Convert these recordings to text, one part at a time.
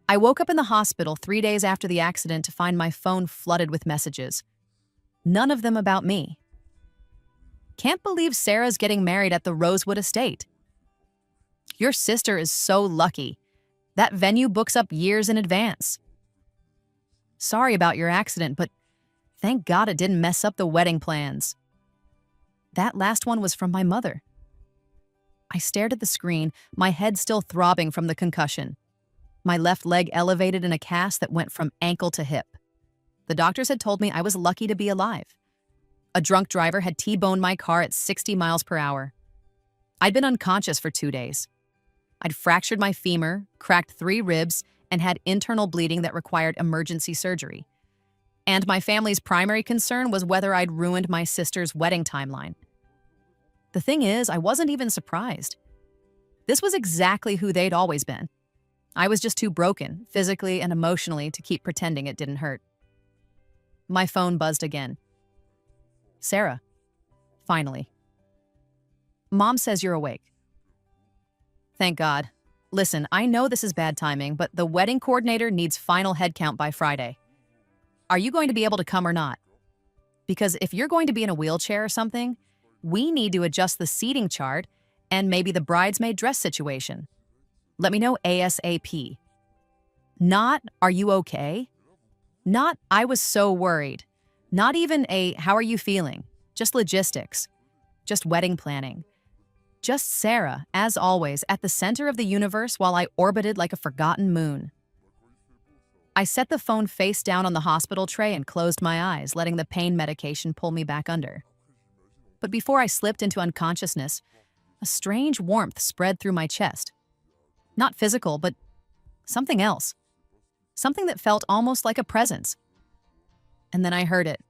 I woke up in the hospital 3 days after the accident to find my phone flooded with messages. None of them about me. Can't believe Sarah's getting married at the Rosewood estate. Your sister is so lucky. That venue books up years in advance. Sorry about your accident, but thank God it didn't mess up the wedding plans. That last one was from my mother. I stared at the screen, my head still throbbing from the concussion. My left leg elevated in a cast that went from ankle to hip. The doctors had told me I was lucky to be alive. A drunk driver had T-boned my car at 60 miles per hour. I'd been unconscious for 2 days. I'd fractured my femur, cracked 3 ribs, and had internal bleeding that required emergency surgery. And my family's primary concern was whether I'd ruined my sister's wedding timeline. The thing is, I wasn't even surprised. This was exactly who they'd always been. I was just too broken, physically and emotionally, to keep pretending it didn't hurt. My phone buzzed again. Sarah. Finally. Mom says you're awake. Thank God. Listen, I know this is bad timing, but the wedding coordinator needs final head count by Friday. Are you going to be able to come or not? Because if you're going to be in a wheelchair or something, we need to adjust the seating chart and maybe the bridesmaid dress situation. Let me know ASAP. Not, are you okay? Not, I was so worried. Not even a, how are you feeling? Just logistics. Just wedding planning. Just Sarah, as always, at the center of the universe while I orbited like a forgotten moon. I set the phone face down on the hospital tray and closed my eyes, letting the pain medication pull me back under. But before I slipped into unconsciousness, a strange warmth spread through my chest. Not physical, but something else. Something that felt almost like a presence. And then I heard it.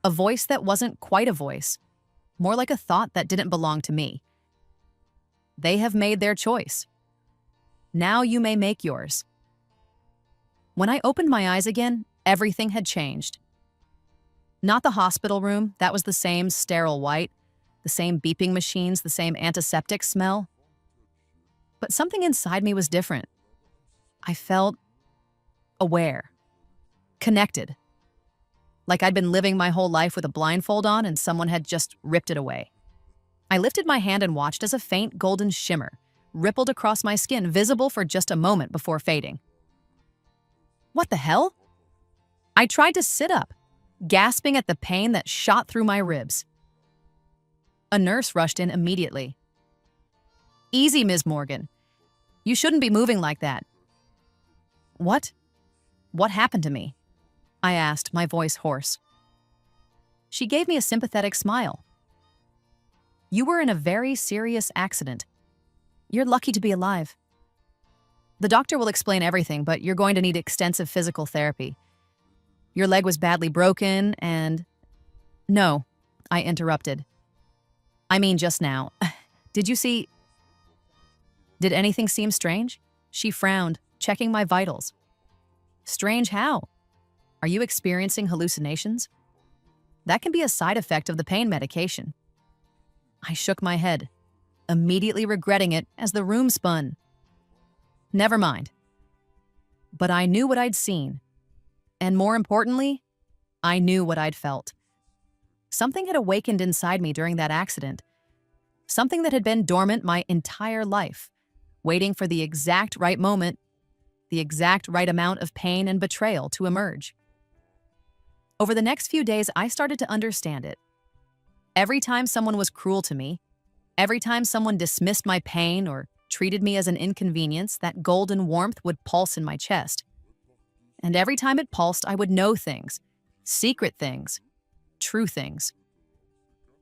A voice that wasn't quite a voice. More like a thought that didn't belong to me. They have made their choice. Now you may make yours. When I opened my eyes again, everything had changed. Not the hospital room, that was the same sterile white, the same beeping machines, the same antiseptic smell. But something inside me was different. I felt aware, connected, like I'd been living my whole life with a blindfold on and someone had just ripped it away. I lifted my hand and watched as a faint golden shimmer rippled across my skin, visible for just a moment before fading. What the hell? I tried to sit up, gasping at the pain that shot through my ribs. A nurse rushed in immediately. Easy, Ms. Morgan. You shouldn't be moving like that. What? What happened to me? I asked, my voice hoarse. She gave me a sympathetic smile. You were in a very serious accident. You're lucky to be alive. The doctor will explain everything, but you're going to need extensive physical therapy. Your leg was badly broken and... No, I interrupted. I mean just now. Did you see... Did anything seem strange? She frowned, checking my vitals. Strange how? Are you experiencing hallucinations? That can be a side effect of the pain medication. I shook my head, immediately regretting it as the room spun. Never mind. But I knew what I'd seen. And more importantly, I knew what I'd felt. Something had awakened inside me during that accident. Something that had been dormant my entire life, waiting for the exact right moment, the exact right amount of pain and betrayal to emerge. Over the next few days, I started to understand it. Every time someone was cruel to me, every time someone dismissed my pain or treated me as an inconvenience, that golden warmth would pulse in my chest. And every time it pulsed, I would know things, secret things, true things.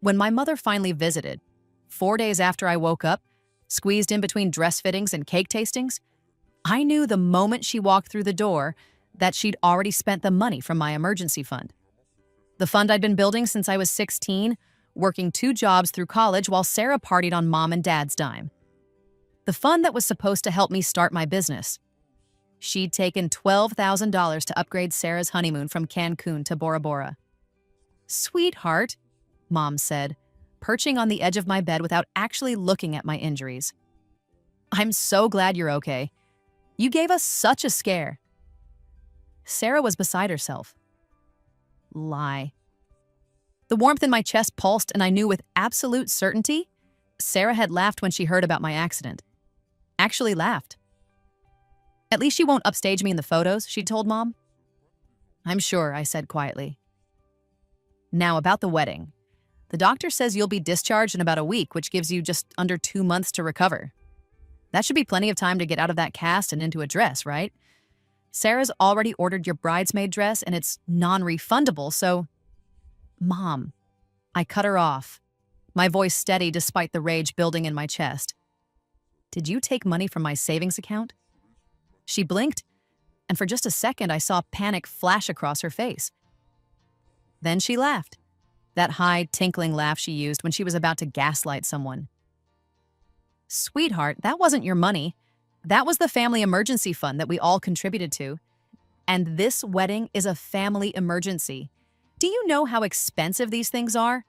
When my mother finally visited, 4 days after I woke up, squeezed in between dress fittings and cake tastings, I knew the moment she walked through the door that she'd already spent the money from my emergency fund. The fund I'd been building since I was 16, working 2 jobs through college while Sarah partied on mom and dad's dime. The fund that was supposed to help me start my business. She'd taken $12,000 to upgrade Sarah's honeymoon from Cancun to Bora Bora. Sweetheart, Mom said, perching on the edge of my bed without actually looking at my injuries. I'm so glad you're okay. You gave us such a scare." Sarah was beside herself. Lie. The warmth in my chest pulsed, and I knew with absolute certainty Sarah had laughed when she heard about my accident. Actually laughed. "At least she won't upstage me in the photos," she told Mom. "I'm sure," I said quietly. Now, about the wedding. The doctor says you'll be discharged in about a week, which gives you just under 2 months to recover. That should be plenty of time to get out of that cast and into a dress, right? Sarah's already ordered your bridesmaid dress, and it's non-refundable, so... Mom. I cut her off, my voice steady despite the rage building in my chest. "Did you take money from my savings account?" She blinked, and for just a second I saw panic flash across her face. Then she laughed, that high, tinkling laugh she used when she was about to gaslight someone. "Sweetheart, that wasn't your money. That was the family emergency fund that we all contributed to. And this wedding is a family emergency. Do you know how expensive these things are?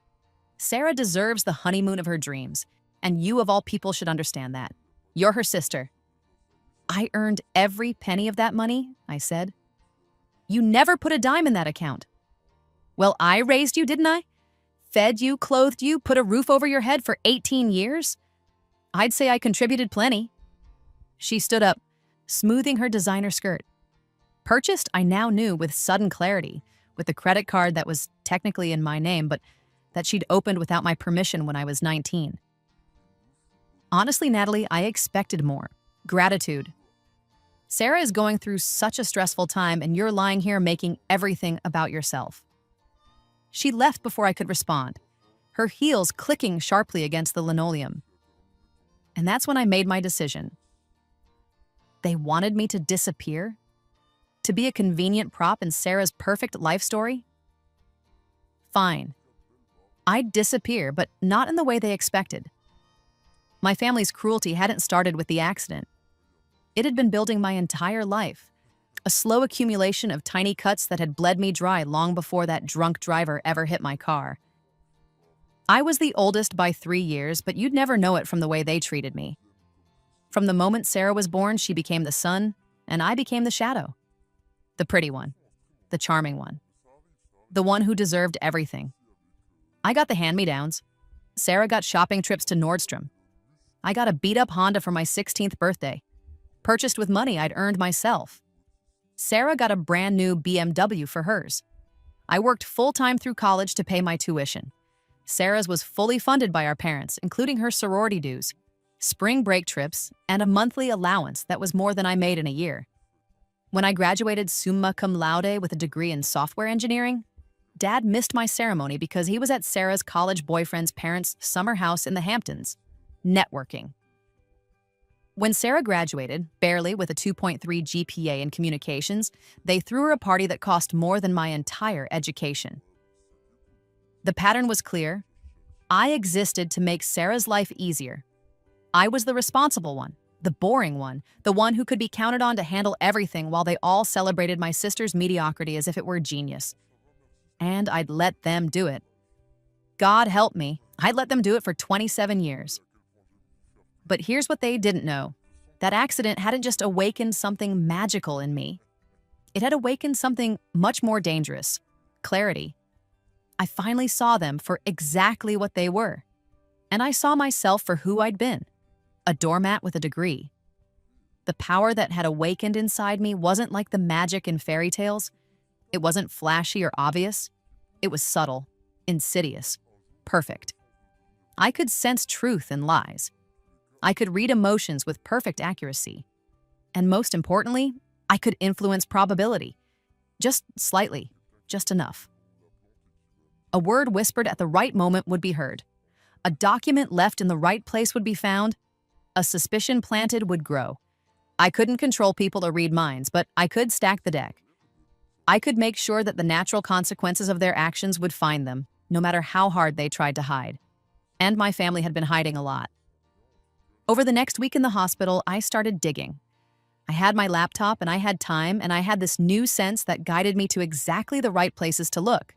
Sarah deserves the honeymoon of her dreams, and you of all people should understand that. You're her sister." "I earned every penny of that money," I said. "You never put a dime in that account." "Well, I raised you, didn't I? Fed you, clothed you, put a roof over your head for 18 years? I'd say I contributed plenty." She stood up, smoothing her designer skirt. Purchased, I now knew with sudden clarity, with the credit card that was technically in my name, but that she'd opened without my permission when I was 19. Honestly, Natalie, I expected more. Gratitude. Sarah is going through such a stressful time, and you're lying here making everything about yourself. She left before I could respond, her heels clicking sharply against the linoleum. And that's when I made my decision. They wanted me to disappear? To be a convenient prop in Sarah's perfect life story? Fine. I'd disappear, but not in the way they expected. My family's cruelty hadn't started with the accident. It had been building my entire life, a slow accumulation of tiny cuts that had bled me dry long before that drunk driver ever hit my car. I was the oldest by 3 years, but you'd never know it from the way they treated me. From the moment Sarah was born, she became the sun, and I became the shadow. The pretty one, the charming one, the one who deserved everything. I got the hand-me-downs. Sarah got shopping trips to Nordstrom. I got a beat-up Honda for my 16th birthday, purchased with money I'd earned myself. Sarah got a brand new BMW for hers. I worked full-time through college to pay my tuition. Sarah's was fully funded by our parents, including her sorority dues, spring break trips, and a monthly allowance that was more than I made in a year. When I graduated summa cum laude with a degree in software engineering, Dad missed my ceremony because he was at Sarah's college boyfriend's parents' summer house in the Hamptons, networking. When Sarah graduated, barely with a 2.3 GPA in communications, they threw her a party that cost more than my entire education. The pattern was clear. I existed to make Sarah's life easier. I was the responsible one, the boring one, the one who could be counted on to handle everything while they all celebrated my sister's mediocrity as if it were genius. And I'd let them do it. God help me, I'd let them do it for 27 years. But here's what they didn't know. That accident hadn't just awakened something magical in me. It had awakened something much more dangerous. Clarity. I finally saw them for exactly what they were. And I saw myself for who I'd been. A doormat with a degree. The power that had awakened inside me wasn't like the magic in fairy tales. It wasn't flashy or obvious. It was subtle, insidious, perfect. I could sense truth in lies. I could read emotions with perfect accuracy. And most importantly, I could influence probability. Just slightly, just enough. A word whispered at the right moment would be heard. A document left in the right place would be found. A suspicion planted would grow. I couldn't control people or read minds, but I could stack the deck. I could make sure that the natural consequences of their actions would find them, no matter how hard they tried to hide. And my family had been hiding a lot. Over the next week in the hospital, I started digging. I had my laptop and I had time, and I had this new sense that guided me to exactly the right places to look.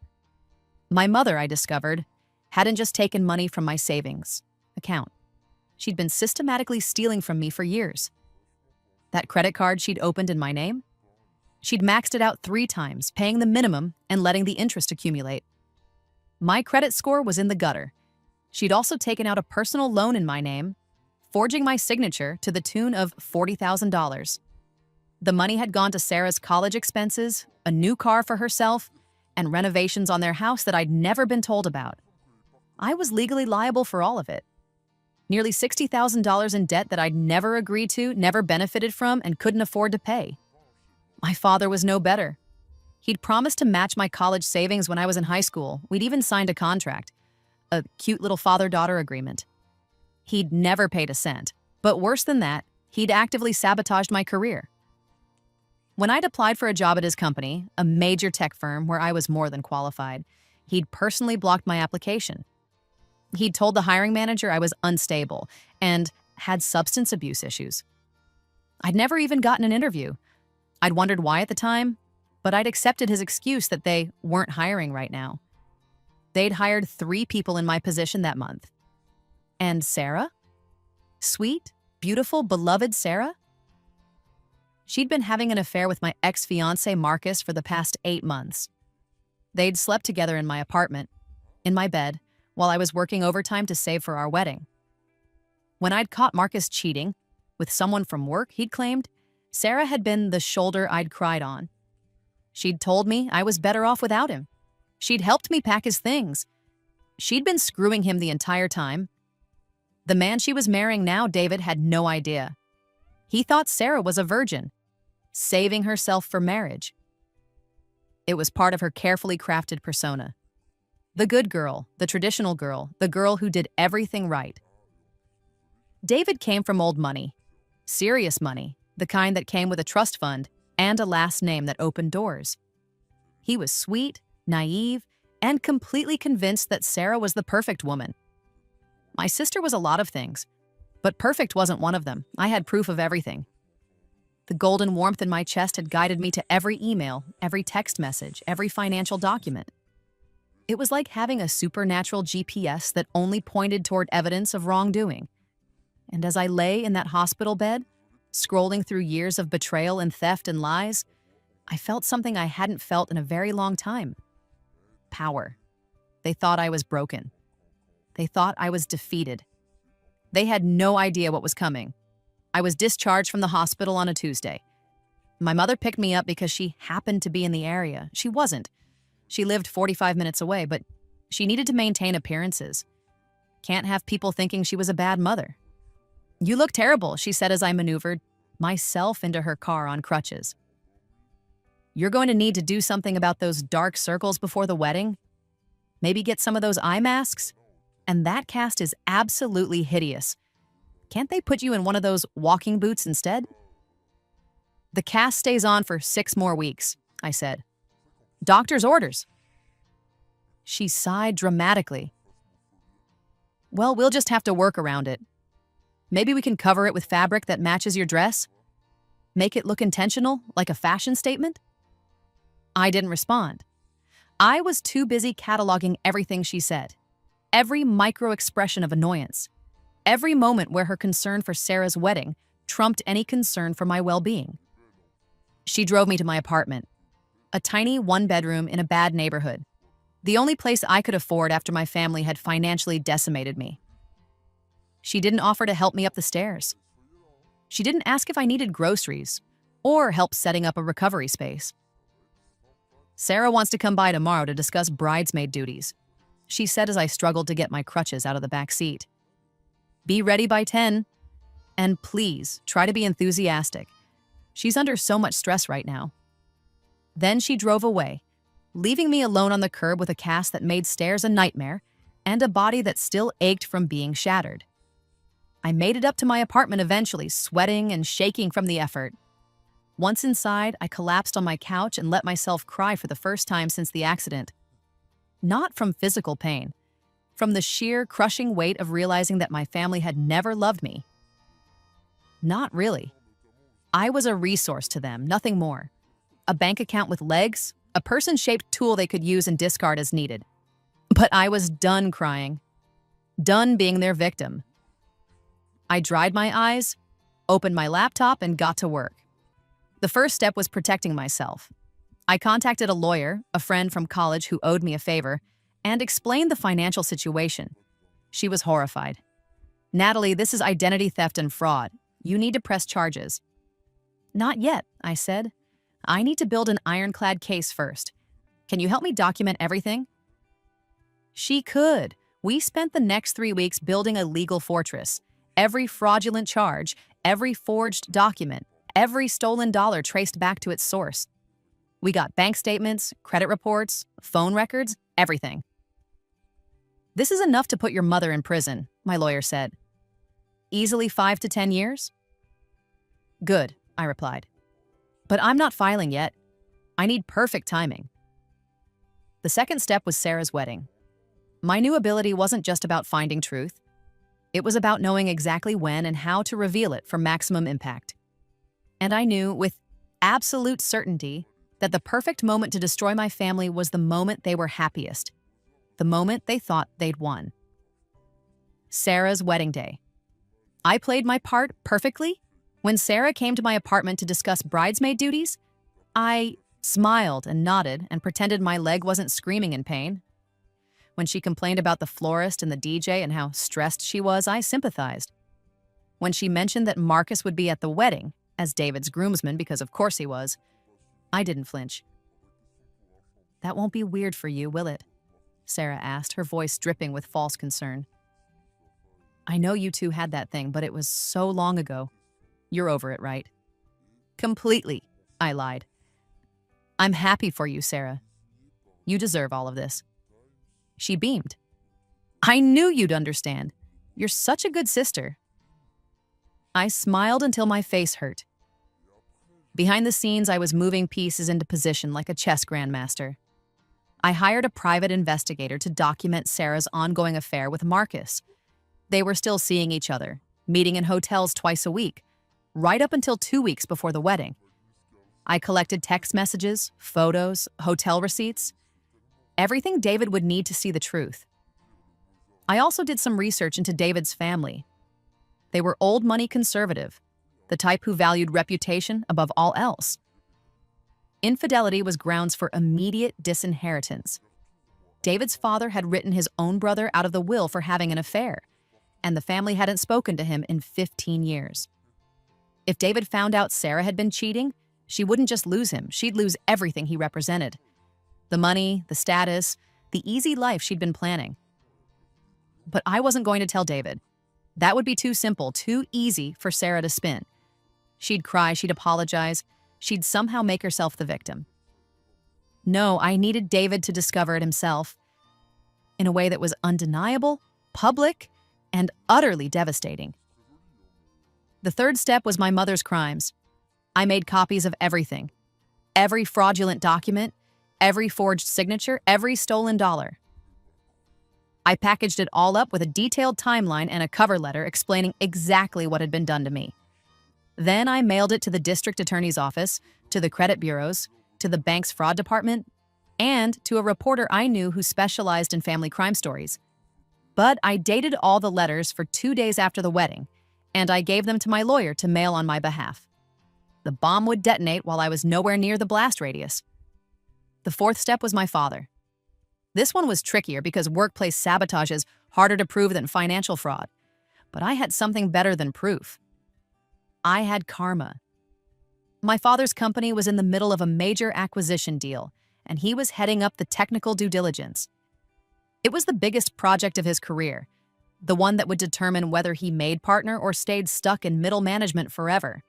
My mother, I discovered, hadn't just taken money from my savings account. She'd been systematically stealing from me for years. That credit card she'd opened in my name? She'd maxed it out 3 times, paying the minimum and letting the interest accumulate. My credit score was in the gutter. She'd also taken out a personal loan in my name, forging my signature to the tune of $40,000. The money had gone to Sarah's college expenses, a new car for herself, and renovations on their house that I'd never been told about. I was legally liable for all of it. Nearly $60,000 in debt that I'd never agreed to, never benefited from, and couldn't afford to pay. My father was no better. He'd promised to match my college savings when I was in high school. We'd even signed a contract, a cute little father-daughter agreement. He'd never paid a cent, but worse than that, he'd actively sabotaged my career. When I'd applied for a job at his company, a major tech firm where I was more than qualified, he'd personally blocked my application. He'd told the hiring manager I was unstable and had substance abuse issues. I'd never even gotten an interview. I'd wondered why at the time, but I'd accepted his excuse that they weren't hiring right now. They'd hired 3 people in my position that month. And Sarah? Sweet, beautiful, beloved Sarah? She'd been having an affair with my ex-fiancé Marcus for the past 8 months. They'd slept together in my apartment, in my bed, while I was working overtime to save for our wedding. When I'd caught Marcus cheating with someone from work, he'd claimed Sarah had been the shoulder I'd cried on. She'd told me I was better off without him. She'd helped me pack his things. She'd been screwing him the entire time. The man she was marrying now, David, had no idea. He thought Sarah was a virgin, saving herself for marriage. It was part of her carefully crafted persona. The good girl, the traditional girl, the girl who did everything right. David came from old money, serious money, the kind that came with a trust fund and a last name that opened doors. He was sweet, naive, and completely convinced that Sarah was the perfect woman. My sister was a lot of things, but perfect wasn't one of them. I had proof of everything. The golden warmth in my chest had guided me to every email, every text message, every financial document. It was like having a supernatural GPS that only pointed toward evidence of wrongdoing. And as I lay in that hospital bed, scrolling through years of betrayal and theft and lies, I felt something I hadn't felt in a very long time. Power. They thought I was broken. They thought I was defeated. They had no idea what was coming. I was discharged from the hospital on a Tuesday. My mother picked me up because she happened to be in the area. She wasn't. She lived 45 minutes away, but she needed to maintain appearances. Can't have people thinking she was a bad mother. "You look terrible," she said as I maneuvered myself into her car on crutches. "You're going to need to do something about those dark circles before the wedding. Maybe get some of those eye masks. And that cast is absolutely hideous. Can't they put you in one of those walking boots instead?" "The cast stays on for 6 more weeks," I said. "Doctor's orders." She sighed dramatically. "Well, we'll just have to work around it. Maybe we can cover it with fabric that matches your dress. Make it look intentional, like a fashion statement." I didn't respond. I was too busy cataloging everything she said. Every micro-expression of annoyance. Every moment where her concern for Sarah's wedding trumped any concern for my well-being. She drove me to my apartment. A tiny 1-bedroom in a bad neighborhood. The only place I could afford after my family had financially decimated me. She didn't offer to help me up the stairs. She didn't ask if I needed groceries or help setting up a recovery space. "Sarah wants to come by tomorrow to discuss bridesmaid duties," she said as I struggled to get my crutches out of the back seat. "Be ready by 10. And please, try to be enthusiastic. She's under so much stress right now." Then she drove away, leaving me alone on the curb with a cast that made stairs a nightmare and a body that still ached from being shattered. I made it up to my apartment eventually, sweating and shaking from the effort. Once inside, I collapsed on my couch and let myself cry for the first time since the accident. Not from physical pain, from the sheer, crushing weight of realizing that my family had never loved me. Not really. I was a resource to them, nothing more. A bank account with legs, a person-shaped tool they could use and discard as needed. But I was done crying. Done being their victim. I dried my eyes, opened my laptop, and got to work. The first step was protecting myself. I contacted a lawyer, a friend from college who owed me a favor, and explained the financial situation. She was horrified. "Natalie, this is identity theft and fraud. You need to press charges." "Not yet," I said. "I need to build an ironclad case first. Can you help me document everything?" She could. We spent the next 3 weeks building a legal fortress. Every fraudulent charge, every forged document, every stolen dollar traced back to its source. We got bank statements, credit reports, phone records, everything. "This is enough to put your mother in prison," my lawyer said. "Easily 5 to 10 years?" "Good," I replied. "But I'm not filing yet. I need perfect timing." The second step was Sarah's wedding. My new ability wasn't just about finding truth. It was about knowing exactly when and how to reveal it for maximum impact. And I knew with absolute certainty that the perfect moment to destroy my family was the moment they were happiest, the moment they thought they'd won. Sarah's wedding day. I played my part perfectly. When Sarah came to my apartment to discuss bridesmaid duties, I smiled and nodded and pretended my leg wasn't screaming in pain. When she complained about the florist and the DJ and how stressed she was, I sympathized. When she mentioned that Marcus would be at the wedding, as David's groomsman, because of course he was, I didn't flinch. "That won't be weird for you, will it?" Sarah asked, her voice dripping with false concern. "I know you two had that thing, but it was so long ago. You're over it, right?" "Completely," I lied. "I'm happy for you, Sarah. You deserve all of this." She beamed. "I knew you'd understand. You're such a good sister." I smiled until my face hurt. Behind the scenes, I was moving pieces into position like a chess grandmaster. I hired a private investigator to document Sarah's ongoing affair with Marcus. They were still seeing each other, meeting in hotels twice a week, right up until 2 weeks before the wedding. I collected text messages, photos, hotel receipts, everything David would need to see the truth. I also did some research into David's family. They were old money conservative, the type who valued reputation above all else. Infidelity was grounds for immediate disinheritance. David's father had written his own brother out of the will for having an affair, and the family hadn't spoken to him in 15 years. If David found out Sarah had been cheating, she wouldn't just lose him, she'd lose everything he represented. The money, the status, the easy life she'd been planning. But I wasn't going to tell David. That would be too simple, too easy for Sarah to spin. She'd cry, she'd apologize, she'd somehow make herself the victim. No, I needed David to discover it himself in a way that was undeniable, public, and utterly devastating. The third step was my mother's crimes. I made copies of everything. Every fraudulent document, every forged signature, every stolen dollar. I packaged it all up with a detailed timeline and a cover letter explaining exactly what had been done to me. Then I mailed it to the district attorney's office, to the credit bureaus, to the bank's fraud department, and to a reporter I knew who specialized in family crime stories. But I dated all the letters for 2 days after the wedding, and I gave them to my lawyer to mail on my behalf. The bomb would detonate while I was nowhere near the blast radius. The fourth step was my father. This one was trickier because workplace sabotage is harder to prove than financial fraud. But I had something better than proof. I had karma. My father's company was in the middle of a major acquisition deal, and he was heading up the technical due diligence. It was the biggest project of his career, the one that would determine whether he made partner or stayed stuck in middle management forever.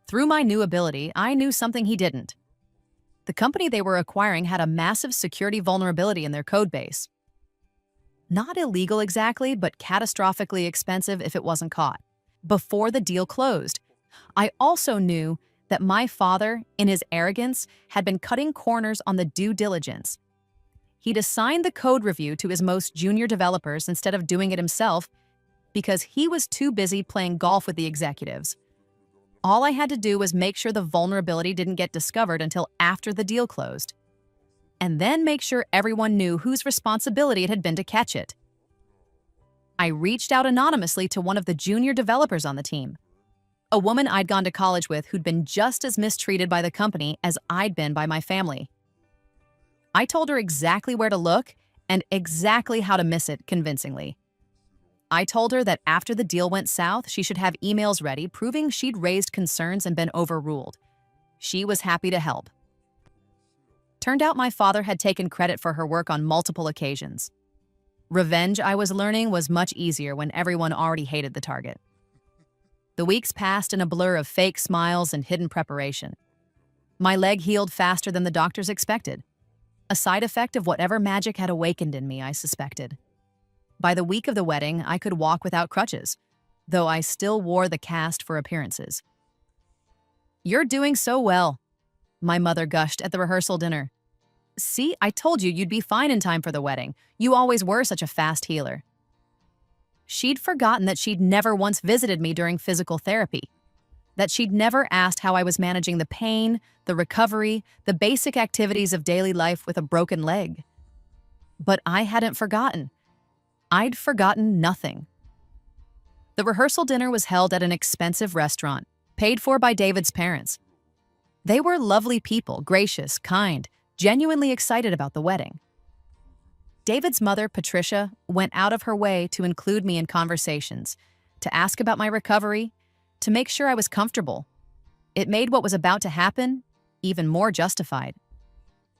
Through my new ability, I knew something he didn't. The company they were acquiring had a massive security vulnerability in their code base. Not illegal exactly, but catastrophically expensive if it wasn't caught. Before the deal closed, I also knew that my father, in his arrogance, had been cutting corners on the due diligence. He'd assigned the code review to his most junior developers instead of doing it himself because he was too busy playing golf with the executives. All I had to do was make sure the vulnerability didn't get discovered until after the deal closed, and then make sure everyone knew whose responsibility it had been to catch it. I reached out anonymously to one of the junior developers on the team. a woman I'd gone to college with who'd been just as mistreated by the company as I'd been by my family. I told her exactly where to look and exactly how to miss it convincingly. I told her that after the deal went south, she should have emails ready proving she'd raised concerns and been overruled. She was happy to help. Turned out my father had taken credit for her work on multiple occasions. Revenge, I was learning, was much easier when everyone already hated the target. The weeks passed in a blur of fake smiles and hidden preparation. My leg healed faster than the doctors expected. A side effect of whatever magic had awakened in me, I suspected. By the week of the wedding, I could walk without crutches, though I still wore the cast for appearances. "You're doing so well," my mother gushed at the rehearsal dinner. "See, I told you'd be fine in time for the wedding. You always were such a fast healer." She'd forgotten that she'd never once visited me during physical therapy, that she'd never asked how I was managing the pain, the recovery, the basic activities of daily life with a broken leg. But I hadn't forgotten. I'd forgotten nothing. The rehearsal dinner was held at an expensive restaurant, paid for by David's parents. They were lovely people, gracious, kind, genuinely excited about the wedding. David's mother, Patricia, went out of her way to include me in conversations, to ask about my recovery, to make sure I was comfortable. It made what was about to happen even more justified.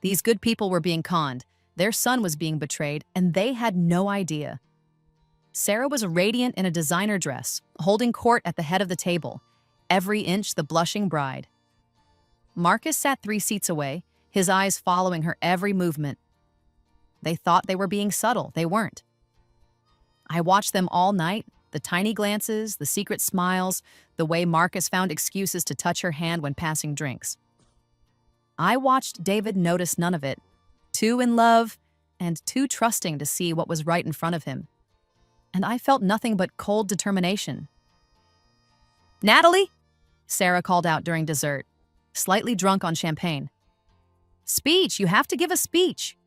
These good people were being conned, their son was being betrayed, and they had no idea. Sarah was radiant in a designer dress, holding court at the head of the table, every inch the blushing bride. Marcus sat 3 seats away, his eyes following her every movement. They thought they were being subtle. They weren't. I watched them all night, the tiny glances, the secret smiles, the way Marcus found excuses to touch her hand when passing drinks. I watched David notice none of it, too in love and too trusting to see what was right in front of him. And I felt nothing but cold determination. "Natalie," Sarah called out during dessert, slightly drunk on champagne. "Speech, you have to give a speech."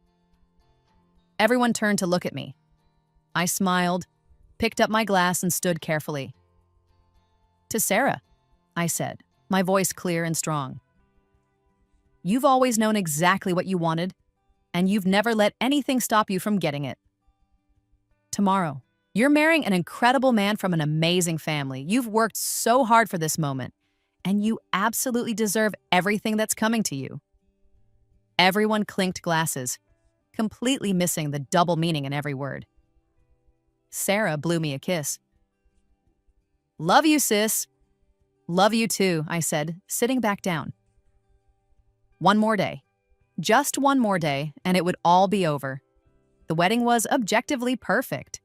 Everyone turned to look at me. I smiled, picked up my glass, and stood carefully. "To Sarah," I said, my voice clear and strong. "You've always known exactly what you wanted, and you've never let anything stop you from getting it. Tomorrow, you're marrying an incredible man from an amazing family. You've worked so hard for this moment, and you absolutely deserve everything that's coming to you." Everyone clinked glasses, completely missing the double meaning in every word. Sarah blew me a kiss. "Love you, sis." "Love you too," I said, sitting back down. One more day. Just one more day, and it would all be over. The wedding was objectively perfect.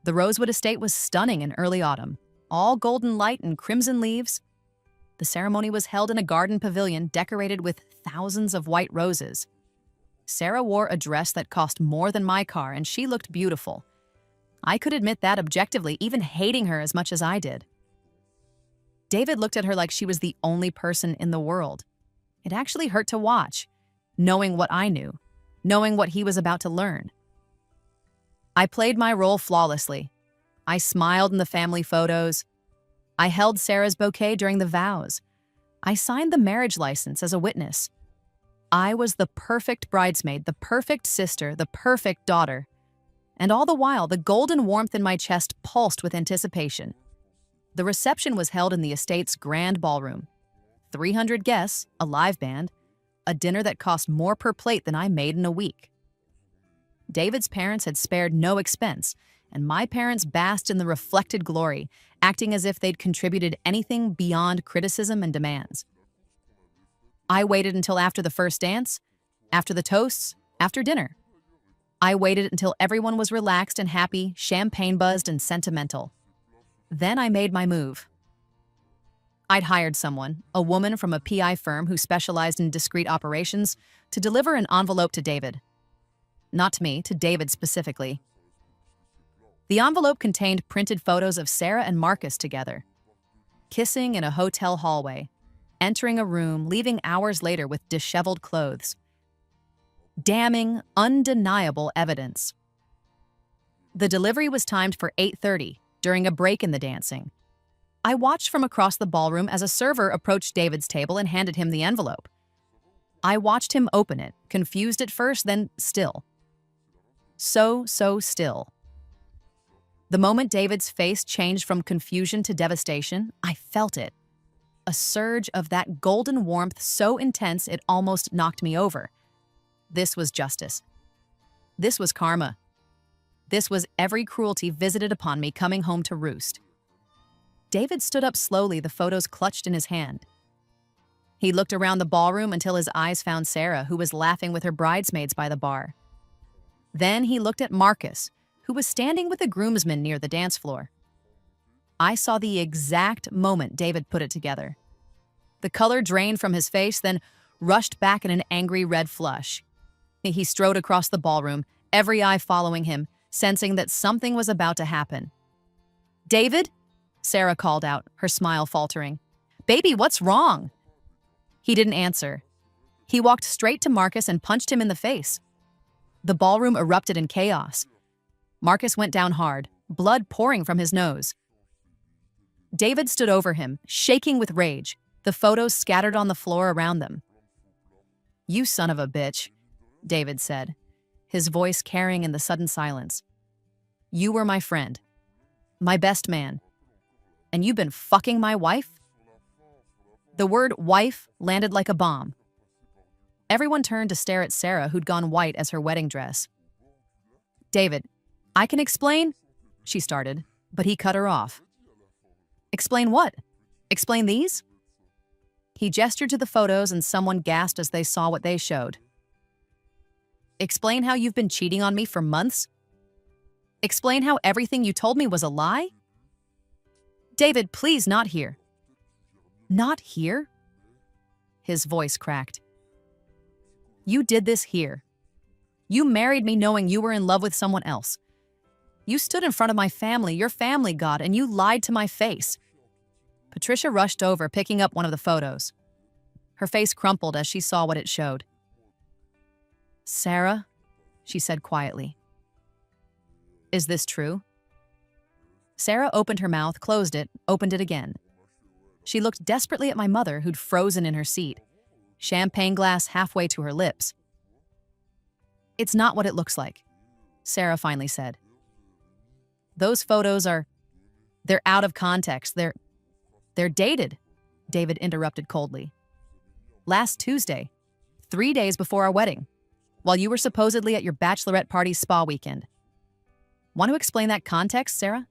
The Rosewood estate was stunning in early autumn, all golden light and crimson leaves. The ceremony was held in a garden pavilion decorated with thousands of white roses. Sarah wore a dress that cost more than my car, and she looked beautiful. I could admit that objectively, even hating her as much as I did. David looked at her like she was the only person in the world. It actually hurt to watch, knowing what I knew, knowing what he was about to learn. I played my role flawlessly. I smiled in the family photos. I held Sarah's bouquet during the vows. I signed the marriage license as a witness. I was the perfect bridesmaid, the perfect sister, the perfect daughter. And all the while, the golden warmth in my chest pulsed with anticipation. The reception was held in the estate's grand ballroom. 300 guests, a live band, a dinner that cost more per plate than I made in a week. David's parents had spared no expense, and my parents basked in the reflected glory, acting as if they'd contributed anything beyond criticism and demands. I waited until after the first dance, after the toasts, after dinner. I waited until everyone was relaxed and happy, champagne-buzzed and sentimental. Then I made my move. I'd hired someone, a woman from a PI firm who specialized in discreet operations, to deliver an envelope to David. Not to me, to David specifically. The envelope contained printed photos of Sarah and Marcus together, kissing in a hotel hallway, entering a room, leaving hours later with disheveled clothes. Damning, undeniable evidence. The delivery was timed for 8:30, during a break in the dancing. I watched from across the ballroom as a server approached David's table and handed him the envelope. I watched him open it, confused at first, then still. So still. The moment David's face changed from confusion to devastation, I felt it. A surge of that golden warmth so intense it almost knocked me over. This was justice. This was karma. This was every cruelty visited upon me coming home to roost. David stood up slowly, the photos clutched in his hand. He looked around the ballroom until his eyes found Sarah, who was laughing with her bridesmaids by the bar. Then he looked at Marcus, who was standing with the groomsmen near the dance floor. I saw the exact moment David put it together. The color drained from his face, then rushed back in an angry red flush. He strode across the ballroom, every eye following him, sensing that something was about to happen. "David?" Sarah called out, her smile faltering. "Baby, what's wrong?" He didn't answer. He walked straight to Marcus and punched him in the face. The ballroom erupted in chaos. Marcus went down hard, blood pouring from his nose. David stood over him, shaking with rage, the photos scattered on the floor around them. "You son of a bitch," David said, his voice carrying in the sudden silence. "You were my friend, my best man, and you've been fucking my wife?" The word wife landed like a bomb. Everyone turned to stare at Sarah, who'd gone white as her wedding dress. "David, I can explain," she started, but he cut her off. "Explain what? Explain these?" He gestured to the photos and someone gasped as they saw what they showed. "Explain how you've been cheating on me for months? Explain how everything you told me was a lie?" "David, please, not here." "Not here?" His voice cracked. "You did this here. You married me knowing you were in love with someone else. You stood in front of my family, your family, God, and you lied to my face." Patricia rushed over, picking up one of the photos. Her face crumpled as she saw what it showed. "Sarah," she said quietly, "is this true?" Sarah opened her mouth, closed it, opened it again. She looked desperately at my mother, who'd frozen in her seat, champagne glass halfway to her lips. "It's not what it looks like," Sarah finally said. "Those photos they're out of context. They're dated," David interrupted coldly. "Last Tuesday, 3 days before our wedding, while you were supposedly at your bachelorette party's spa weekend. Want to explain that context, Sarah?"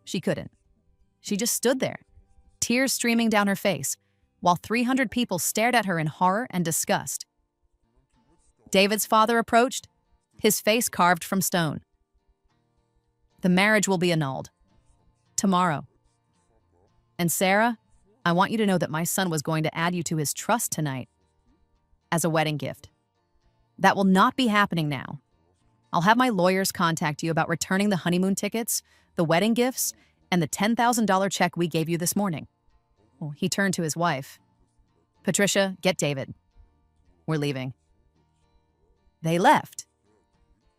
She couldn't. She just stood there, tears streaming down her face, while 300 people stared at her in horror and disgust. David's father approached, his face carved from stone. "The marriage will be annulled. Tomorrow. And Sarah, I want you to know that my son was going to add you to his trust tonight as a wedding gift. That will not be happening now. I'll have my lawyers contact you about returning the honeymoon tickets, the wedding gifts, and the $10,000 check we gave you this morning." He turned to his wife. "Patricia, get David. We're leaving." They left.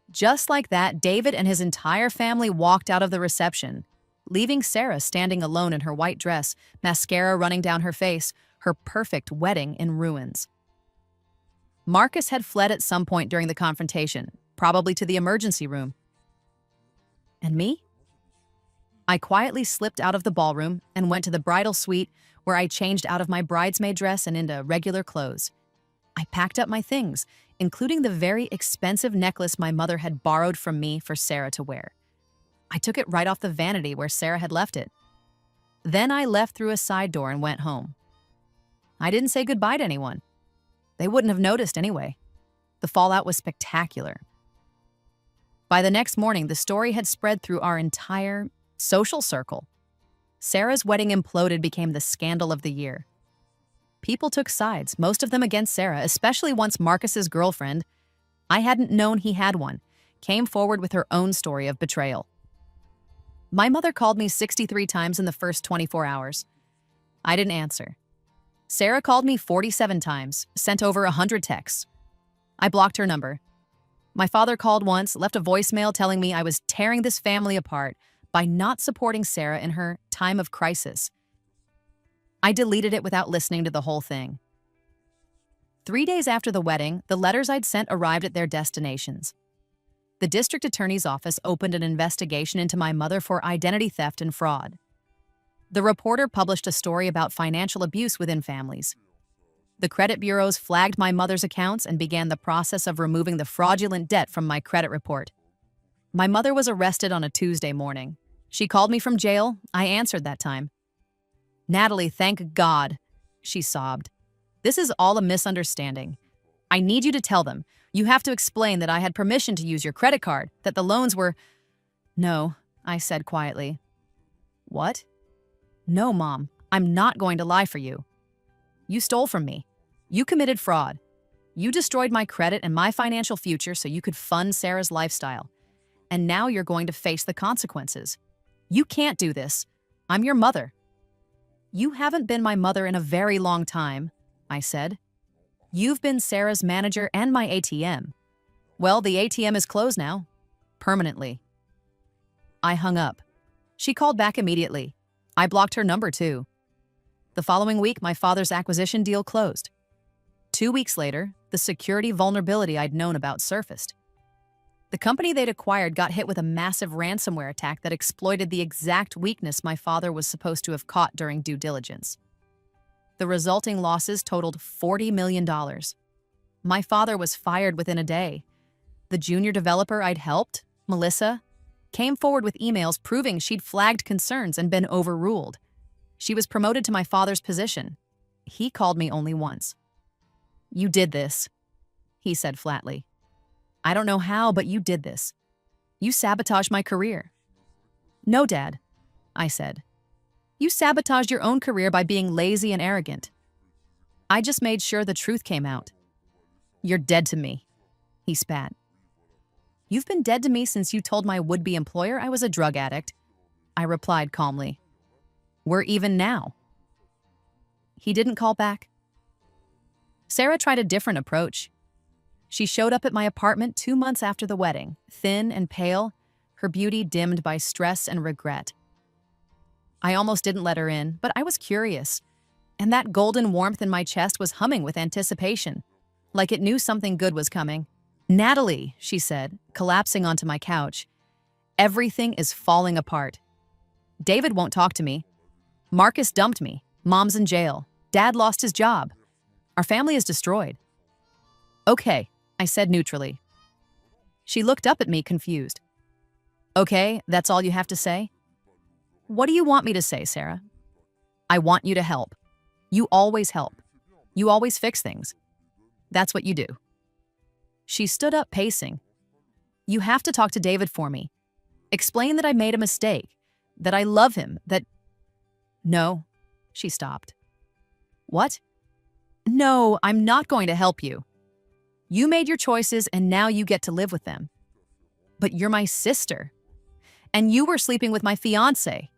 Just like that, David and his entire family walked out of the reception, leaving Sarah standing alone in her white dress, mascara running down her face, her perfect wedding in ruins. Marcus had fled at some point during the confrontation, probably to the emergency room. And me? I quietly slipped out of the ballroom and went to the bridal suite, where I changed out of my bridesmaid dress and into regular clothes. I packed up my things, including the very expensive necklace my mother had borrowed from me for Sarah to wear. I took it right off the vanity where Sarah had left it. Then I left through a side door and went home. I didn't say goodbye to anyone. They wouldn't have noticed anyway. The fallout was spectacular. By the next morning, the story had spread through our entire social circle. Sarah's wedding imploded, became the scandal of the year. People took sides, most of them against Sarah, especially once Marcus's girlfriend, I hadn't known he had one, came forward with her own story of betrayal. My mother called me 63 times in the first 24 hours. I didn't answer. Sarah called me 47 times, sent over 100 texts. I blocked her number. My father called once, left a voicemail telling me I was tearing this family apart by not supporting Sarah in her time of crisis. I deleted it without listening to the whole thing. 3 days after the wedding, the letters I'd sent arrived at their destinations. The district attorney's office opened an investigation into my mother for identity theft and fraud. The reporter published a story about financial abuse within families. The credit bureaus flagged my mother's accounts and began the process of removing the fraudulent debt from my credit report. My mother was arrested on a Tuesday morning. She called me from jail. I answered that time. "Natalie, thank God," she sobbed. "This is all a misunderstanding. I need you to tell them. You have to explain that I had permission to use your credit card, that the loans were—" "No," I said quietly. "What?" "No, Mom, I'm not going to lie for you. You stole from me. You committed fraud. You destroyed my credit and my financial future so you could fund Sarah's lifestyle. And now you're going to face the consequences. You can't do this. I'm your mother." "You haven't been my mother in a very long time," I said. "You've been Sarah's manager and my ATM. Well, the ATM is closed now. Permanently." I hung up. She called back immediately. I blocked her number too. The following week, my father's acquisition deal closed. 2 weeks later, the security vulnerability I'd known about surfaced. The company they'd acquired got hit with a massive ransomware attack that exploited the exact weakness my father was supposed to have caught during due diligence. The resulting losses totaled $40 million. My father was fired within a day. The junior developer I'd helped, Melissa, came forward with emails proving she'd flagged concerns and been overruled. She was promoted to my father's position. He called me only once. "You did this," he said flatly. "I don't know how, but you did this. You sabotaged my career." "No, Dad," I said. "You sabotaged your own career by being lazy and arrogant. I just made sure the truth came out." "You're dead to me," he spat. "You've been dead to me since you told my would-be employer I was a drug addict," I replied calmly. "We're even now." He didn't call back. Sarah tried a different approach. She showed up at my apartment 2 months after the wedding, thin and pale, her beauty dimmed by stress and regret. I almost didn't let her in, but I was curious, and that golden warmth in my chest was humming with anticipation, like it knew something good was coming. "Natalie," she said, collapsing onto my couch, "everything is falling apart. David won't talk to me. Marcus dumped me. Mom's in jail. Dad lost his job. Our family is destroyed." "Okay," I said neutrally. She looked up at me confused. "Okay, that's all you have to say?" "What do you want me to say, Sarah?" "I want you to help. You always help. You always fix things. That's what you do." She stood up, pacing. "You have to talk to David for me. Explain that I made a mistake, that I love him, that—" "No," she stopped. "What?" "No, I'm not going to help you. You made your choices and now you get to live with them. But you're my sister. And you were sleeping with my fiancé."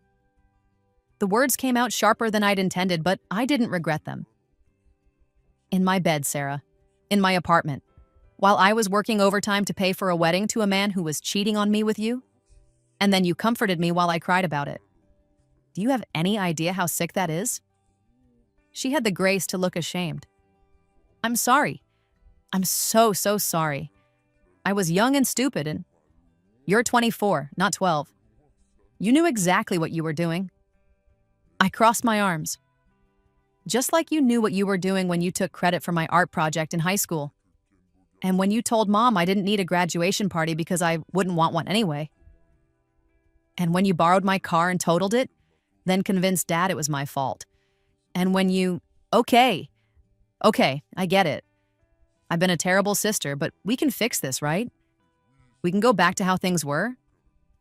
The words came out sharper than I'd intended, but I didn't regret them. "In my bed, Sarah. In my apartment. While I was working overtime to pay for a wedding to a man who was cheating on me with you. And then you comforted me while I cried about it. Do you have any idea how sick that is?" She had the grace to look ashamed. "I'm sorry. I'm so sorry. I was young and stupid, and you're 24, not 12. You knew exactly what you were doing." I crossed my arms. "Just like you knew what you were doing when you took credit for my art project in high school. And when you told Mom I didn't need a graduation party because I wouldn't want one anyway. And when you borrowed my car and totaled it, then convinced Dad it was my fault. And when you— Okay, I get it. I've been a terrible sister, but we can fix this, right? We can go back to how things were."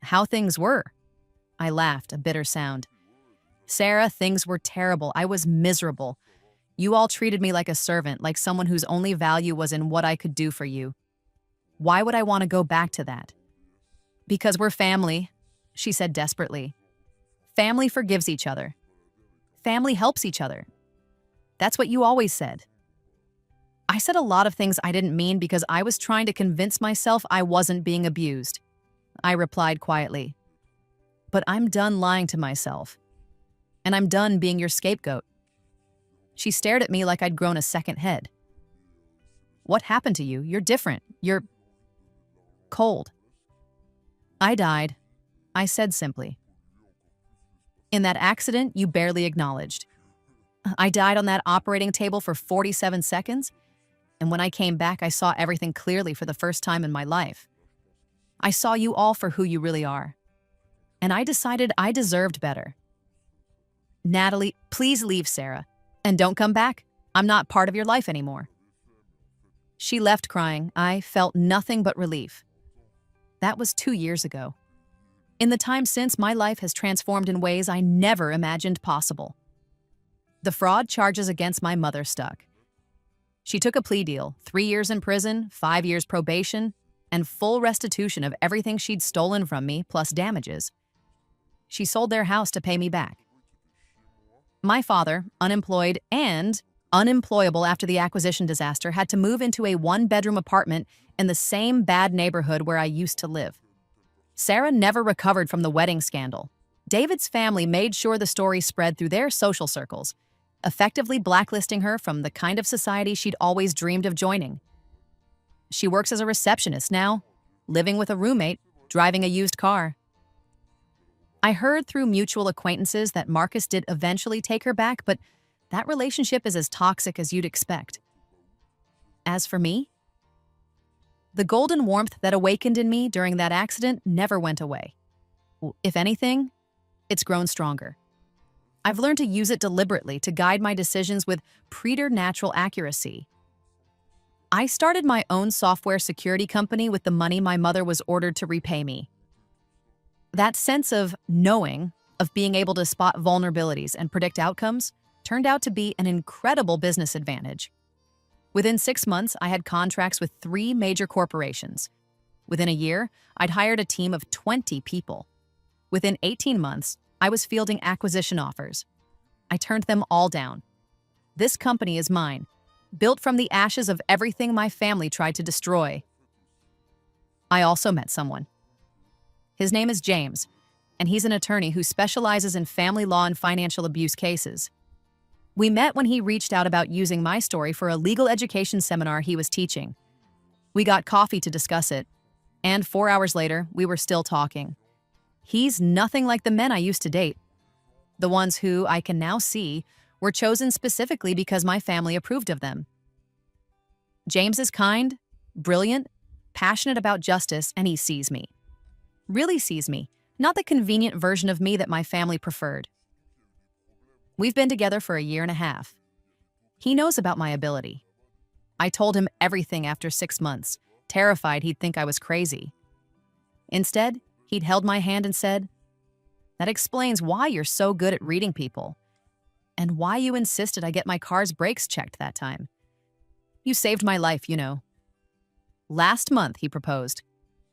"How things were?" I laughed, a bitter sound. "Sarah, things were terrible. I was miserable. You all treated me like a servant, like someone whose only value was in what I could do for you. Why would I want to go back to that?" "Because we're family," she said desperately. "Family forgives each other. Family helps each other. That's what you always said." I said a lot of things I didn't mean because I was trying to convince myself I wasn't being abused. I replied quietly. "But I'm done lying to myself. and I'm done being your scapegoat." She stared at me like I'd grown a second head. "What happened to you? You're different. You're cold." "I died," I said simply. "In that accident you barely acknowledged. I died on that operating table for 47 seconds, and when I came back, I saw everything clearly for the first time in my life. I saw you all for who you really are. And I decided I deserved better." "Natalie, please leave Sarah. And don't come back. I'm not part of your life anymore." She left crying. I felt nothing but relief. That was 2 years ago. In the time since, my life has transformed in ways I never imagined possible. The fraud charges against my mother stuck. She took a plea deal, 3 years in prison, 5 years probation, and full restitution of everything she'd stolen from me, plus damages. She sold their house to pay me back. My father, unemployed and unemployable after the acquisition disaster, had to move into a one-bedroom apartment in the same bad neighborhood where I used to live. Sarah never recovered from the wedding scandal. David's family made sure the story spread through their social circles, effectively blacklisting her from the kind of society she'd always dreamed of joining. She works as a receptionist now, living with a roommate, driving a used car. I heard through mutual acquaintances that Marcus did eventually take her back, but that relationship is as toxic as you'd expect. As for me, the golden warmth that awakened in me during that accident never went away. If anything, it's grown stronger. I've learned to use it deliberately to guide my decisions with preternatural accuracy. I started my own software security company with the money my mother was ordered to repay me. That sense of knowing, of being able to spot vulnerabilities and predict outcomes, turned out to be an incredible business advantage. Within 6 months, I had contracts with 3 major corporations. Within a year, I'd hired a team of 20 people. Within 18 months, I was fielding acquisition offers. I turned them all down. This company is mine, built from the ashes of everything my family tried to destroy. I also met someone. His name is James, and he's an attorney who specializes in family law and financial abuse cases. We met when he reached out about using my story for a legal education seminar he was teaching. We got coffee to discuss it, and 4 hours later, we were still talking. He's nothing like the men I used to date. The ones who, I can now see, were chosen specifically because my family approved of them. James is kind, brilliant, passionate about justice, and he sees me. Really sees me, not the convenient version of me that my family preferred. We've been together for 1.5 years. He knows about my ability. I told him everything after 6 months, terrified he'd think I was crazy. Instead, he'd held my hand and said, "That explains why you're so good at reading people, and why you insisted I get my car's brakes checked that time. You saved my life, you know." Last month, he proposed.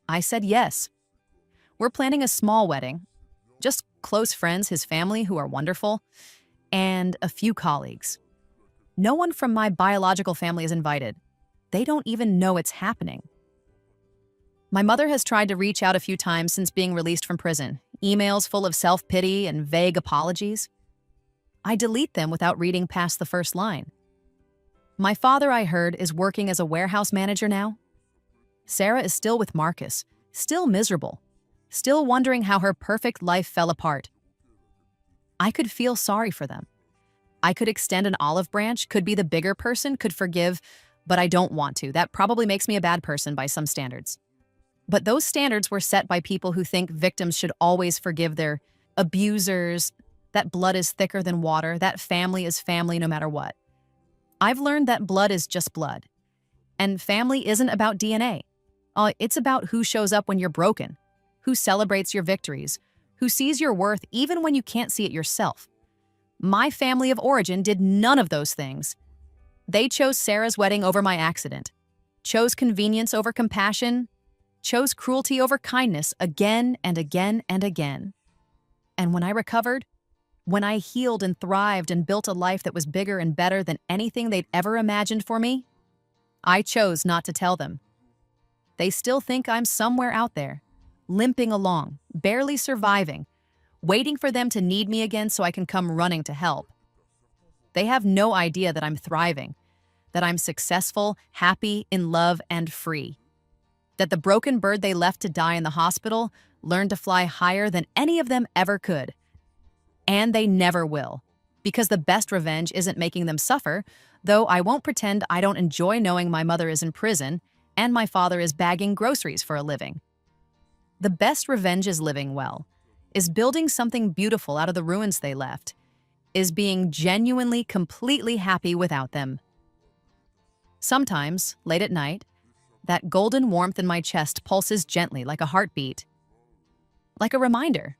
I said yes. We're planning a small wedding, just close friends, his family, who are wonderful, and a few colleagues. No one from my biological family is invited. They don't even know it's happening. My mother has tried to reach out a few times since being released from prison, emails full of self-pity and vague apologies. I delete them without reading past the first line. My father, I heard, is working as a warehouse manager now. Sarah is still with Marcus, still miserable, still wondering how her perfect life fell apart. I could feel sorry for them. I could extend an olive branch, could be the bigger person, could forgive, but I don't want to. That probably makes me a bad person by some standards. But those standards were set by people who think victims should always forgive their abusers, that blood is thicker than water, that family is family no matter what. I've learned that blood is just blood. And family isn't about DNA. It's about who shows up when you're broken, who celebrates your victories, who sees your worth even when you can't see it yourself. My family of origin did none of those things. They chose Sarah's wedding over my accident, chose convenience over compassion, chose cruelty over kindness again and again and again. And when I recovered, when I healed and thrived and built a life that was bigger and better than anything they'd ever imagined for me, I chose not to tell them. They still think I'm somewhere out there, limping along, barely surviving, waiting for them to need me again so I can come running to help. They have no idea that I'm thriving, that I'm successful, happy, in love, and free. That the broken bird they left to die in the hospital learned to fly higher than any of them ever could. And they never will. Because the best revenge isn't making them suffer, though I won't pretend I don't enjoy knowing my mother is in prison and my father is bagging groceries for a living. The best revenge is living well, is building something beautiful out of the ruins they left, is being genuinely, completely happy without them. Sometimes, late at night, that golden warmth in my chest pulses gently like a heartbeat, like a reminder.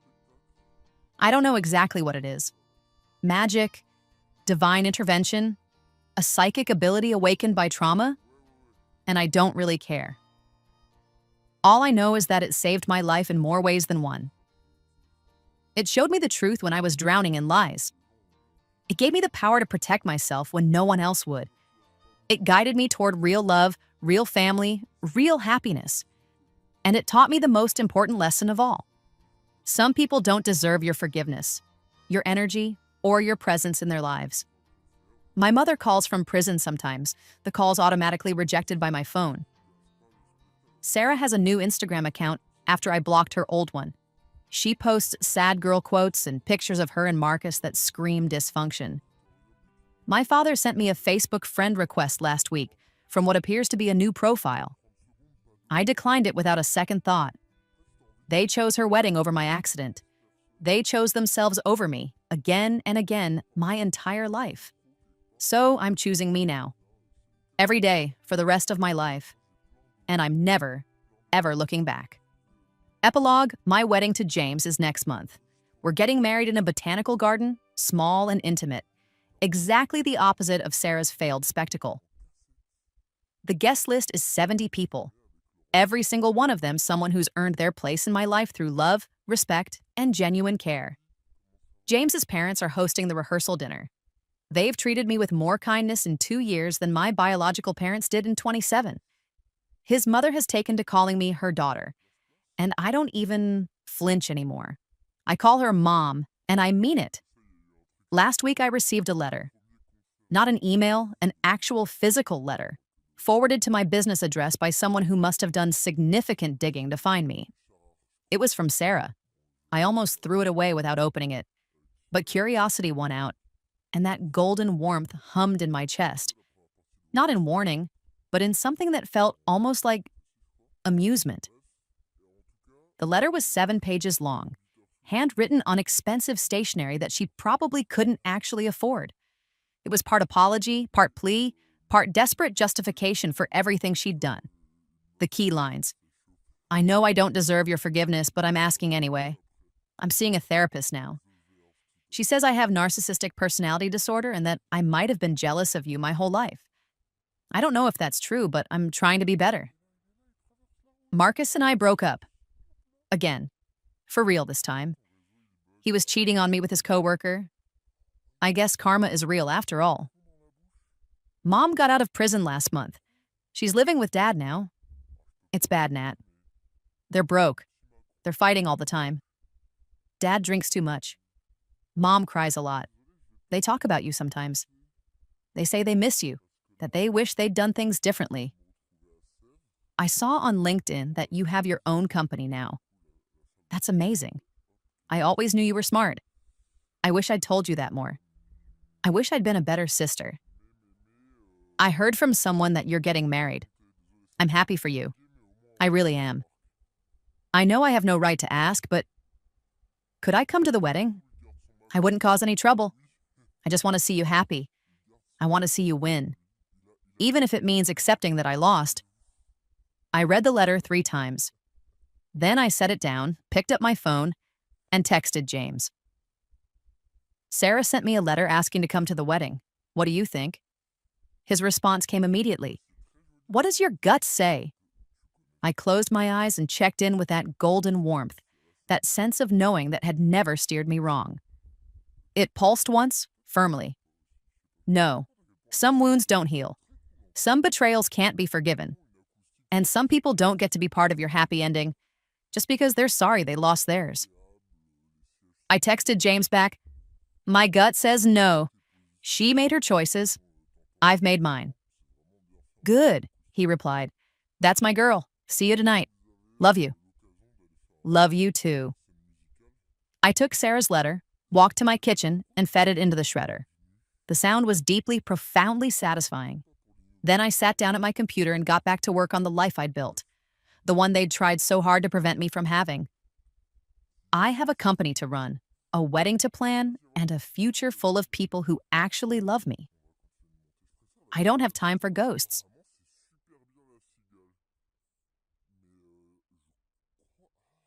I don't know exactly what it is. Magic, divine intervention, a psychic ability awakened by trauma, and I don't really care. All I know is that it saved my life in more ways than one. It showed me the truth when I was drowning in lies. It gave me the power to protect myself when no one else would. It guided me toward real love, real family, real happiness. And it taught me the most important lesson of all. Some people don't deserve your forgiveness, your energy, or your presence in their lives. My mother calls from prison sometimes. The call's automatically rejected by my phone. Sarah has a new Instagram account after I blocked her old one. She posts sad girl quotes and pictures of her and Marcus that scream dysfunction. My father sent me a Facebook friend request last week from what appears to be a new profile. I declined it without a second thought. They chose her wedding over my accident. They chose themselves over me, again and again, my entire life. So I'm choosing me now. Every day, for the rest of my life. And I'm never, ever looking back. Epilogue, my wedding to James is next month. We're getting married in a botanical garden, small and intimate. Exactly the opposite of Sarah's failed spectacle. The guest list is 70 people. Every single one of them someone who's earned their place in my life through love, respect, and genuine care. James's parents are hosting the rehearsal dinner. They've treated me with more kindness in 2 years than my biological parents did in 27. His mother has taken to calling me her daughter, and I don't even flinch anymore. I call her Mom, and I mean it. Last week I received a letter. Not an email, an actual physical letter, forwarded to my business address by someone who must have done significant digging to find me. It was from Sarah. I almost threw it away without opening it. But curiosity won out, and that golden warmth hummed in my chest. Not in warning, but in something that felt almost like amusement. The letter was 7 pages long, handwritten on expensive stationery that she probably couldn't actually afford. It was part apology, part plea, part desperate justification for everything she'd done. The key lines. I know I don't deserve your forgiveness, but I'm asking anyway. I'm seeing a therapist now. She says I have narcissistic personality disorder and that I might have been jealous of you my whole life. I don't know if that's true, but I'm trying to be better. Marcus and I broke up. Again. For real this time. He was cheating on me with his coworker. I guess karma is real after all. Mom got out of prison last month. She's living with Dad now. It's bad, Nat. They're broke. They're fighting all the time. Dad drinks too much. Mom cries a lot. They talk about you sometimes. They say they miss you, that they wish they'd done things differently. I saw on LinkedIn that you have your own company now. That's amazing. I always knew you were smart. I wish I'd told you that more. I wish I'd been a better sister. I heard from someone that you're getting married. I'm happy for you. I really am. I know I have no right to ask, but could I come to the wedding? I wouldn't cause any trouble. I just want to see you happy. I want to see you win. Even if it means accepting that I lost. I read the letter 3 times. Then I set it down, picked up my phone, and texted James. Sarah sent me a letter asking to come to the wedding. What do you think? His response came immediately. What does your gut say? I closed my eyes and checked in with that golden warmth, that sense of knowing that had never steered me wrong. It pulsed once, firmly. No, some wounds don't heal. Some betrayals can't be forgiven. And some people don't get to be part of your happy ending just because they're sorry they lost theirs. I texted James back, "My gut says no. She made her choices. I've made mine." "Good," he replied. "That's my girl. See you tonight. Love you." "Love you too." I took Sarah's letter, walked to my kitchen, and fed it into the shredder. The sound was deeply, profoundly satisfying. Then I sat down at my computer and got back to work on the life I'd built, the one they'd tried so hard to prevent me from having. I have a company to run, a wedding to plan, and a future full of people who actually love me. I don't have time for ghosts.